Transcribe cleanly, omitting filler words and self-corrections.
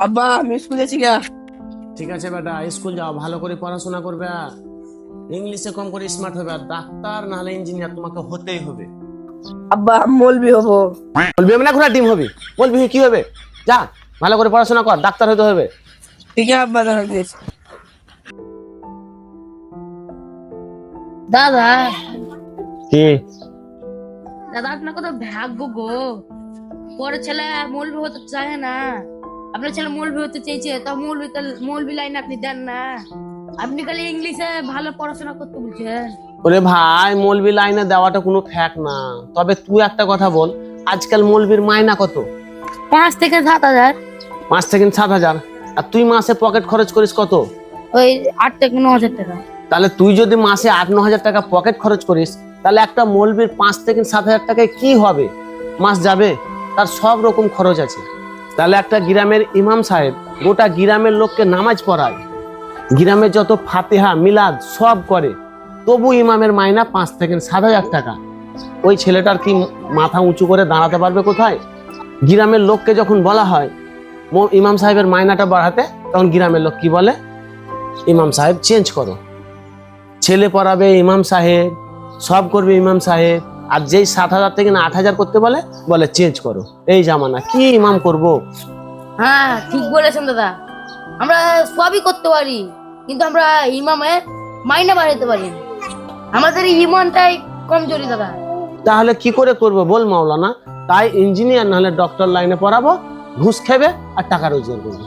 আব্বা আমি স্কুলে যাচ্ছি গা। ঠিক আছে বেটা, স্কুল যাও, ভালো করে পড়াশোনা করবে, আর ইংলিশে কম করে স্মার্ট হবে, আর ডাক্তার না হলে ইঞ্জিনিয়ার তোমাকে হতেই হবে। আব্বা আমি মলবি হবো। বলবি না ঘোড়া ডিম হবি, বলবি কি হবে? যা ভালো করে পড়াশোনা কর, ডাক্তার হতে হবে। ঠিক আছে আব্বা, দেখা দিয়েছি। দাদা, কি? দাদা আপনার কত ভাগ্য গো। পরে ছেলে মৌলবি হতে চায় না, আপনার ছেলে মৌলবি হতে চেয়েছে, তা মৌলবি লাইন আপনি দেন না। আপনি খালি ইংলিশে ভালো পড়াশোনা করতে বলছেন। ওরে ভাই, মৌলবি লাইনে দেওয়াটা কোনো ফ্যাক্ট না। তবে তুই একটা কথা বল, আজকাল মৌলবির মাইনা কত? 5 থেকে 7 হাজার। 5 থেকে 7 হাজার। আর তুই মাসে পকেট খরচ করিস কত? ওই 8 থেকে 9 হাজার টাকা। তাহলে তুই যদি মাসে 8-9 হাজার টাকা পকেট খরচ করিস, তাহলে একটা মৌলবির 5 থেকে 7 হাজার টাকায় কি হবে? মাস যাবে? তার সব রকম খরচ আছে। তাহলে একটা গ্রামের ইমাম সাহেব গোটা গ্রামের লোককে নামাজ পড়ায়, গ্রামের যত ফাতিহা মিলাদ সব করে, তবু ইমামের মাইনা 5 থেকে 7 হাজার টাকা। ওই ছেলেটার কি মাথা উঁচু করে দাঁড়াতে পারবে কোথায়? গ্রামের লোককে যখন বলা হয় ইমাম সাহেবের মাইনাটা বাড়াতে, তখন গ্রামের লোক কি বলে? ইমাম সাহেব চেঞ্জ করো। ছেলে পড়াবে ইমাম সাহেব, সব করবে ইমাম সাহেব, আর যেই 7 হাজার থেকে না 8 হাজার করতে বলে, বলে চেঞ্জ করো। এই জামানা কি ইমাম করব? হ্যাঁ ঠিক বলেছেন দাদা, আমরা সবই করতে পারি, কিন্তু আমরা ইমামের মাইনে বাড়াতে পারি না। আমাদের ইমানটাই কমজোরি দাদা। তাহলে কি করে করবো বল মাওলানা? তাই ইঞ্জিনিয়ার নাহলে ডক্টর লাইনে পড়াবো, ঘুষ খাবে আর টাকা রোজগার করবো।